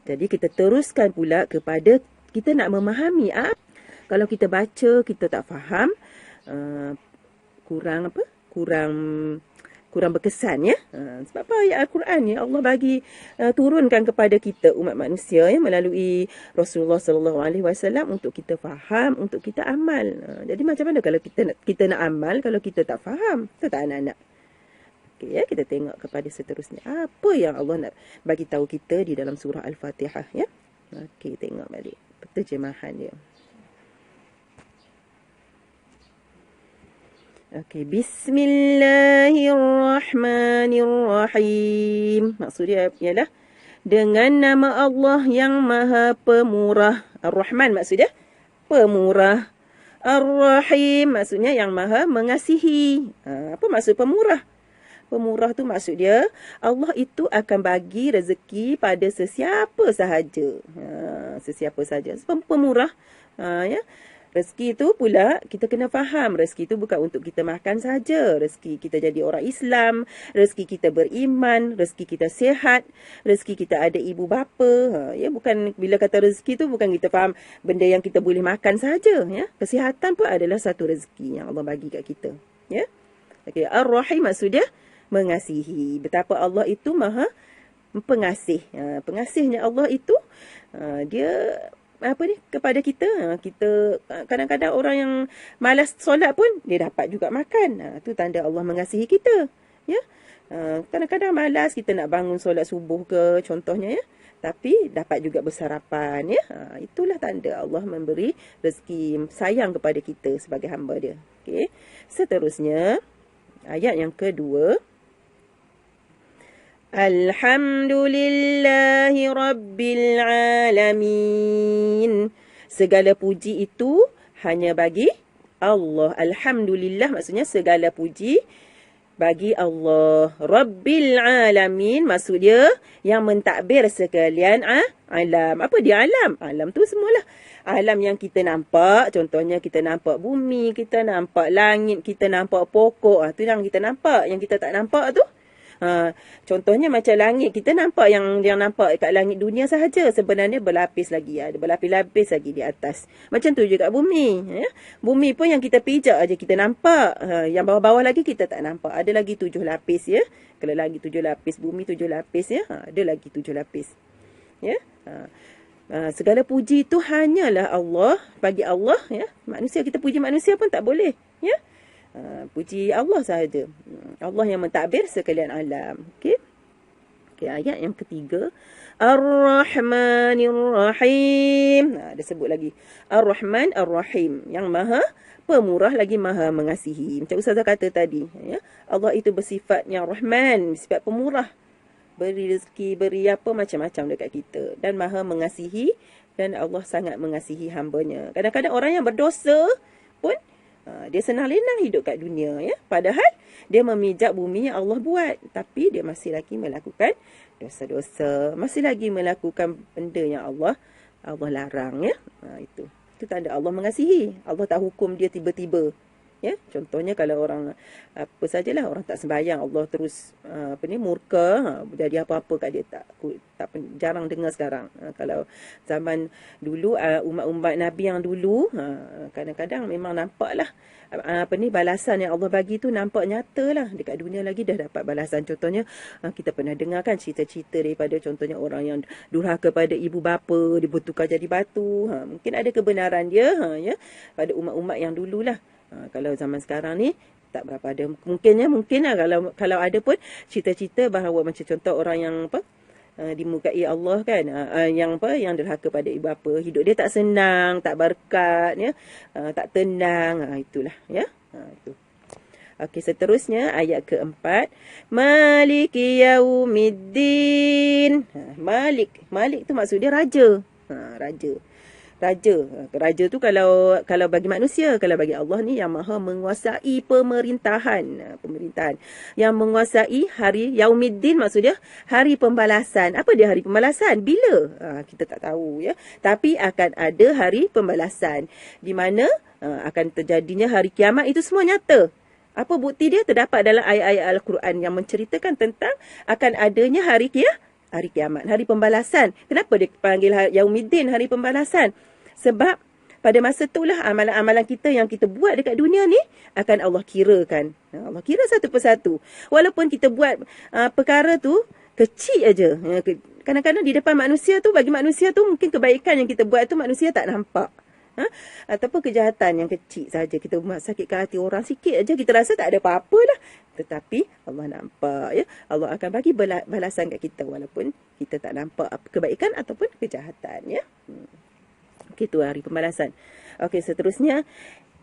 Jadi kita teruskan pula kepada kita nak memahami. Kalau kita baca, kita tak faham, kurang berkesan ya. Sebab apa ayat Al-Quran ni Allah bagi turunkan kepada kita umat manusia ya, melalui Rasulullah SAW untuk kita faham, untuk kita amal. Jadi macam mana kalau kita nak amal kalau kita tak faham? Kita tak anak-anak. Okay, ya, kita tengok kepada seterusnya. Apa yang Allah nak bagi tahu kita di dalam surah Al-Fatihah ya. Okey, tengok balik terjemahan dia. Okey, Bismillahirrahmanirrahim. Maksudnya ialah dengan nama Allah yang Maha Pemurah. Ar-Rahman maksudnya pemurah. Ar-Rahim maksudnya yang Maha mengasihi. Apa maksud pemurah? Pemurah tu maksud dia Allah itu akan bagi rezeki pada sesiapa sahaja. Sesiapa sahaja. Pemurah. Ya. Rezeki itu pula kita kena faham. Rezeki itu bukan untuk kita makan saja. Rezeki kita jadi orang Islam. Rezeki kita beriman. Rezeki kita sihat. Rezeki kita ada ibu bapa. Ya, bukan bila kata rezeki itu bukan kita faham benda yang kita boleh makan saja. Ya. Kesihatan pun adalah satu rezeki yang Allah bagi kat kita. Ya. Okay. Ar-Rahim maksud dia mengasihi. Betapa Allah itu Maha pengasih. Pengasihnya Allah itu dia kepada kita. Kita kadang-kadang orang yang malas solat pun dia dapat juga makan. Itu tanda Allah mengasihi kita. Ya. Kadang-kadang malas kita nak bangun solat subuh ke contohnya ya. Tapi dapat juga bersarapan ya. Itulah tanda Allah memberi rezeki, sayang kepada kita sebagai hamba dia. Okey. Seterusnya ayat yang kedua. Alhamdulillahi Rabbil Alamin. Segala puji itu hanya bagi Allah. Alhamdulillah maksudnya segala puji bagi Allah. Rabbil Alamin maksud dia yang mentadbir sekalian alam. Apa dia alam? Alam tu semualah. Alam yang kita nampak. Contohnya kita nampak bumi, kita nampak langit, kita nampak pokok. Itu yang kita nampak. Yang kita tak nampak tu. Contohnya macam langit, kita nampak yang nampak kat langit dunia sahaja, sebenarnya berlapis lagi, ada berlapis-lapis lagi di atas. Macam tu juga bumi ya. Bumi pun yang kita pijak aja kita nampak, yang bawah-bawah lagi kita tak nampak. Ada lagi 7 lapis ya. Kalau lagi 7 lapis, bumi 7 lapis ya. Ada lagi 7 lapis ya. Segala puji itu hanyalah Allah, bagi Allah ya. Manusia kita puji manusia pun tak boleh ya. Puji Allah sahaja. Allah yang mentadbir sekalian alam. Okey. Okey, ayat yang ketiga. Ar-Rahmanir-Rahim. Dia sebut lagi. Ar-Rahman, Ar-Rahim. Yang Maha Pemurah lagi Maha Mengasihi. Macam Ustazah kata tadi. Ya? Allah itu bersifat yang Rahman. Bersifat pemurah. Beri rezeki, beri apa macam-macam dekat kita. Dan Maha Mengasihi. Dan Allah sangat mengasihi hambanya. Kadang-kadang orang yang berdosa pun dia senang-lenang hidup kat dunia ya. Padahal dia memijak bumi yang Allah buat, tapi dia masih lagi melakukan dosa-dosa, masih lagi melakukan benda yang Allah larang ya. Itu tanda Allah mengasihi. Allah tak hukum dia tiba-tiba. Ya, contohnya kalau orang apa sajalah orang tak sembahyang, Allah terus murka, jadi apa-apa kat dia tak jarang dengar sekarang. Kalau zaman dulu umat-umat Nabi yang dulu kadang-kadang memang nampaklah balasan yang Allah bagi tu nampak nyatalah dekat dunia lagi dah dapat balasan. Contohnya kita pernah dengar kan cerita-cerita daripada contohnya orang yang durhaka pada ibu bapa, dibertukar jadi batu. Mungkin ada kebenaran dia ya pada umat-umat yang dululah. Kalau zaman sekarang ni tak berapa ada. Mungkin lah kalau ada pun cerita-cerita bahawa macam contoh orang yang dimukai Allah kan, yang derhaka pada ibu bapa, hidup dia tak senang, tak berkat ya, tak tenang, itulah ya. Itu. Okey, seterusnya ayat keempat. Maliki yaumiddin. Malik tu maksud dia raja. Raja tu kalau bagi manusia, kalau bagi Allah ni yang Maha menguasai pemerintahan, yang menguasai hari Yaumiddin, maksud dia hari pembalasan. Apa dia hari pembalasan? Bila? Kita tak tahu ya. Tapi akan ada hari pembalasan di mana akan terjadinya hari kiamat. Itu semua nyata. Apa bukti dia? Terdapat dalam ayat-ayat Al-Quran yang menceritakan tentang akan adanya hari hari kiamat, hari pembalasan. Kenapa dia panggil Yaumiddin, hari pembalasan? Sebab pada masa itulah amalan-amalan kita yang kita buat dekat dunia ni akan Allah kirakan. Allah kira satu persatu. Walaupun kita buat perkara tu kecil aja. Kadang-kadang di depan manusia tu, bagi manusia tu mungkin kebaikan yang kita buat tu manusia tak nampak. Ataupun kejahatan yang kecil saja, kita sakitkan hati orang sikit aja, kita rasa tak ada apa-apa lah. Tetapi Allah nampak, ya. Allah akan bagi balasan kat kita walaupun kita tak nampak kebaikan ataupun kejahatan, ya. Itu hari pembalasan. Okey, seterusnya,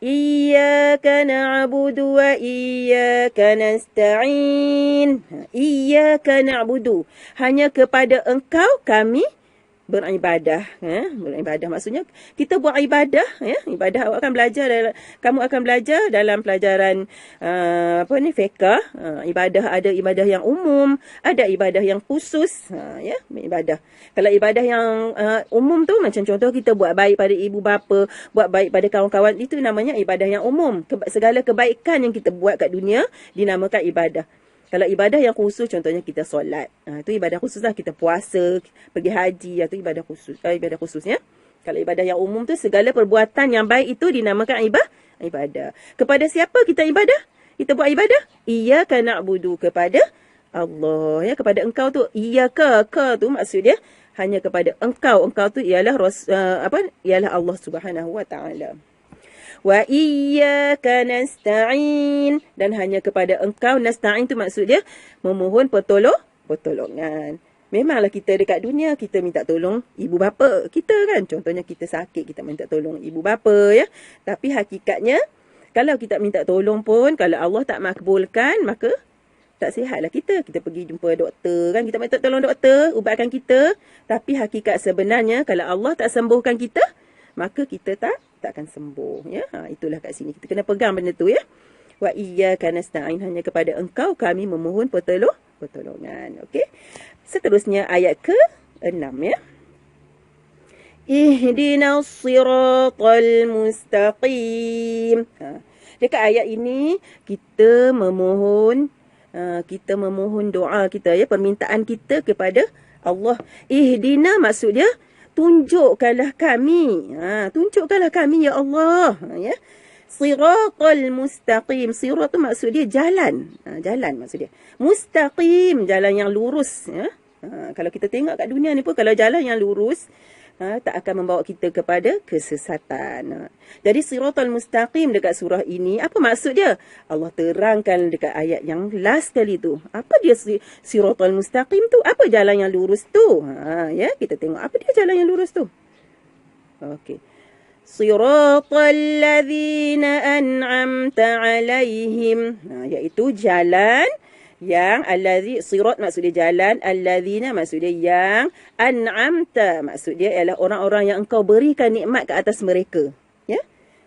Iyyaka na'budu wa iyyaka nasta'in. Iyyaka na'budu, hanya kepada Engkau kami beribadah. Beribadah maksudnya kita buat ibadah, ya. Ibadah kamu akan belajar dalam pelajaran fiqh. Ibadah, ada ibadah yang umum, ada ibadah yang khusus, ya, ibadah. Kalau ibadah yang umum tu macam contoh kita buat baik pada ibu bapa, buat baik pada kawan-kawan, itu namanya ibadah yang umum. Segala kebaikan yang kita buat kat dunia dinamakan ibadah. Kalau ibadah yang khusus, contohnya kita solat. Itu ibadah khusus lah. Kita puasa, pergi haji, itu ibadah khusus. Ibadah khususnya. Kalau ibadah yang umum tu, segala perbuatan yang baik itu dinamakan ibadah. Kepada siapa kita ibadah? Kita buat ibadah? Iyyaka na'budu, kepada Allah. Ya, kepada Engkau tu. Iyyaka, ka tu maksud dia hanya kepada Engkau. Engkau tu ialah ialah Allah Subhanahu wa ta'ala. Wa iyyaka nasta'in, dan hanya kepada Engkau. Nasta'in tu maksud dia memohon pertolongan. Memanglah kita dekat dunia kita minta tolong ibu bapa kita kan. Contohnya kita sakit, kita minta tolong ibu bapa, ya. Tapi hakikatnya kalau kita minta tolong pun, kalau Allah tak makbulkan, maka tak sihatlah kita. Kita pergi jumpa doktor kan, kita minta tolong doktor ubatkan kita, tapi hakikat sebenarnya kalau Allah tak sembuhkan kita, maka kita tak akan sembuh, ya. Itulah kat sini kita kena pegang benda tu, ya. Wa iyyaka nasta'in, hanya kepada Engkau kami memohon pertolongan. Okey. Seterusnya ayat ke-6, ya. Ihdinas siratal mustaqim. Dekat ayat ini kita memohon doa kita, ya, permintaan kita kepada Allah. Ihdina maksud dia tunjukkanlah kami. Tunjukkanlah kami, ya Allah. Ya. Siratal mustaqim. Sirat tu maksud dia jalan. Jalan maksud dia. Mustaqim, jalan yang lurus. Ya. Kalau kita tengok kat dunia ni pun, kalau jalan yang lurus, tak akan membawa kita kepada kesesatan. Jadi siratal mustaqim dekat surah ini, apa maksud dia? Allah terangkan dekat ayat yang last kali tu. Apa dia siratal mustaqim tu? Apa jalan yang lurus tu? Ya, kita tengok apa dia jalan yang lurus tu. Okey. Siratal ladzina an'amta alaihim. Iaitu jalan yang sirat maksud dia jalan, alladzina maksud dia yang, an'amta maksud dia ialah orang-orang yang engkau berikan nikmat ke atas mereka, ya.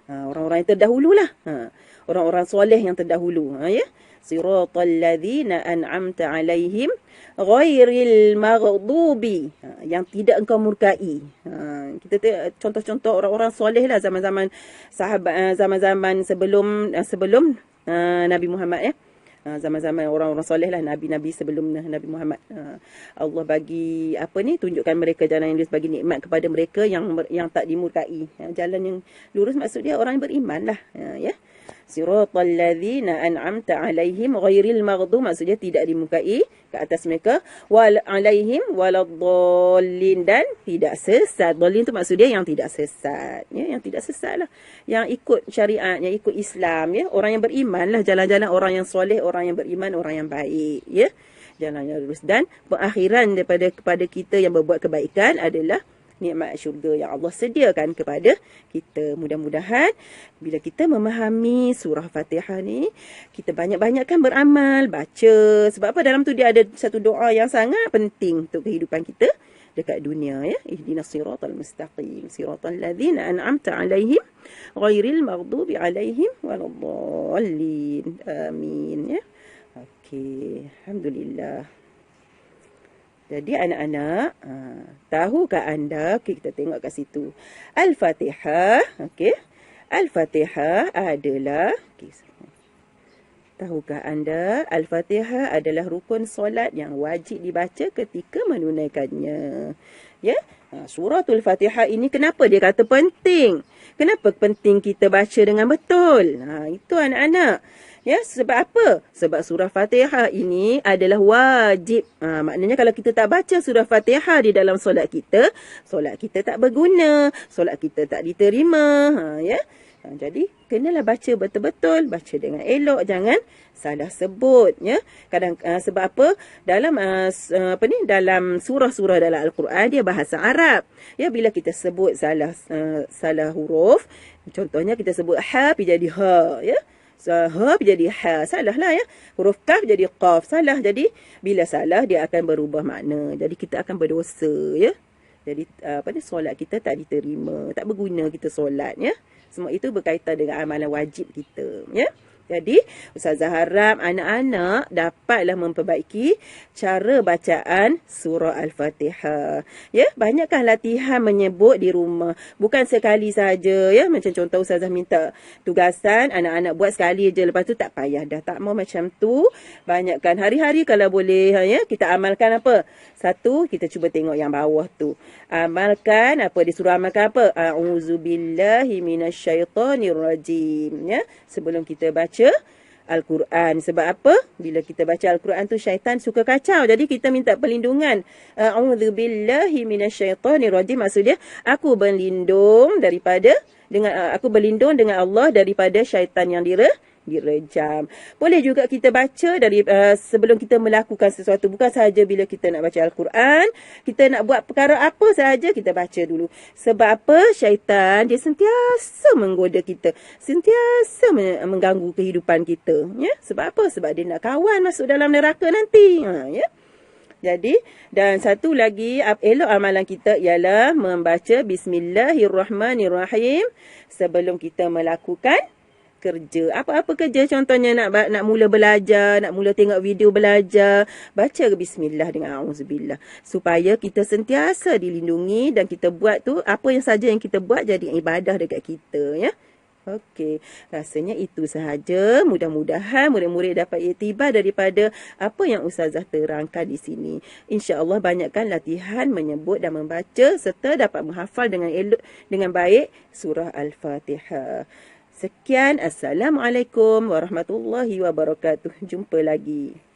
Orang-orang yang terdahulu lah, orang-orang soleh yang terdahulu, ya. Siratal ladzina an'amta alaihim ghairil maghdubi, yang tidak engkau murkai. Kita tengok contoh-contoh orang-orang soleh lah zaman-zaman sahabat, zaman-zaman sebelum Nabi Muhammad, ya. Zaman-zaman orang-orang soleh lah, Nabi-Nabi sebelum Nabi Muhammad. Allah bagi tunjukkan mereka jalan yang lurus, bagi nikmat kepada mereka yang tak dimurkai. Jalan yang lurus maksud dia orang yang beriman lah, ya. Siratal ladzina an'amta alaihim ghairil maghdub maksud dia tidak dimurkai ke atas mereka, wal alaihim waladdallin, dan tidak sesat. Dallin tu maksud dia yang tidak sesat, ya, yang tidak sesat lah, yang ikut syariat, yang ikut Islam, ya. Orang yang beriman lah, jalan-jalan orang yang soleh, orang yang beriman, orang yang baik, ya. Jalan yang lurus, dan pengakhiran kepada kita yang berbuat kebaikan adalah nikmat syurga yang Allah sediakan kepada kita. Mudah-mudahan bila kita memahami surah Fatihah ni, kita banyak-banyakkan beramal, baca. Sebab apa? Dalam tu dia ada satu doa yang sangat penting untuk kehidupan kita dekat dunia, ya. Ihdinas siratal mustaqim, siratal ladzina an'amta alaihim ghairil maghdubi alaihim waladdallin. Amin, ya. Okey, alhamdulillah. Jadi anak-anak, tahukah anda, kita tengok kat situ. Al-Fatihah, okey. Al-Fatihah adalah Tahukah anda, Al-Fatihah adalah rukun solat yang wajib dibaca ketika menunaikannya. Ya, suratul Fatihah ini kenapa dia kata penting? Kenapa penting kita baca dengan betul? Itu anak-anak. Ya, sebab apa? Sebab surah Fatihah ini adalah wajib. Maknanya kalau kita tak baca surah Fatihah di dalam solat kita tak berguna, solat kita tak diterima. Ya. Jadi kenalah baca betul-betul, baca dengan elok, jangan salah sebut, ya. Sebab apa? Dalam dalam surah-surah dalam Al-Quran dia bahasa Arab. Ya, bila kita sebut salah huruf, contohnya kita sebut ha pergi jadi ha, ya. Ha jadi ha, salah lah, ya. Huruf kaf jadi qaf, salah. Jadi bila salah dia akan berubah makna. Jadi kita akan berdosa, ya. Jadi solat kita tak diterima, tak berguna kita solat, ya. Semua itu berkaitan dengan amalan wajib kita, ya. Jadi, Ustazah harap anak-anak dapatlah memperbaiki cara bacaan surah Al-Fatihah. Ya, banyakkan latihan menyebut di rumah. Bukan sekali saja, ya. Macam contoh Ustazah minta tugasan, anak-anak buat sekali je, lepas tu tak payah dah. Tak mau macam tu. Banyakkan hari-hari kalau boleh, ya. Kita amalkan apa? Satu, kita cuba tengok yang bawah tu. Amalkan apa? Disuruh amalkan apa? A'udzubillahi minasyaitonirrajim. Ya, sebelum kita baca Al-Quran. Sebab apa? Bila kita baca Al-Quran tu syaitan suka kacau. Jadi kita minta perlindungan. A'udzubillahi minasyaitonirrajim. Maksudnya aku berlindung dengan Allah daripada syaitan yang direjam. Boleh juga kita baca dari sebelum kita melakukan sesuatu. Bukan sahaja bila kita nak baca Al-Quran, kita nak buat perkara apa sahaja, kita baca dulu. Sebab apa? Syaitan dia sentiasa menggoda kita, sentiasa mengganggu kehidupan kita, ya. Sebab apa? Sebab dia nak kawan masuk dalam neraka nanti, ya. Jadi, dan satu lagi elok amalan kita ialah membaca Bismillahirrahmanirrahim sebelum kita melakukan kerja. Apa-apa kerja, contohnya nak mula belajar, nak mula tengok video belajar, baca bismillah dengan auzubillah, supaya kita sentiasa dilindungi dan kita buat tu, apa yang saja yang kita buat jadi ibadah dekat kita, ya. Okey, rasanya itu sahaja. Mudah-mudahan murid-murid dapat iktibar daripada apa yang Ustazah terangkan di sini. InsyaAllah banyakkan latihan menyebut dan membaca serta dapat menghafal dengan baik surah Al-Fatihah. Sekian, Assalamualaikum warahmatullahi wabarakatuh. Jumpa lagi.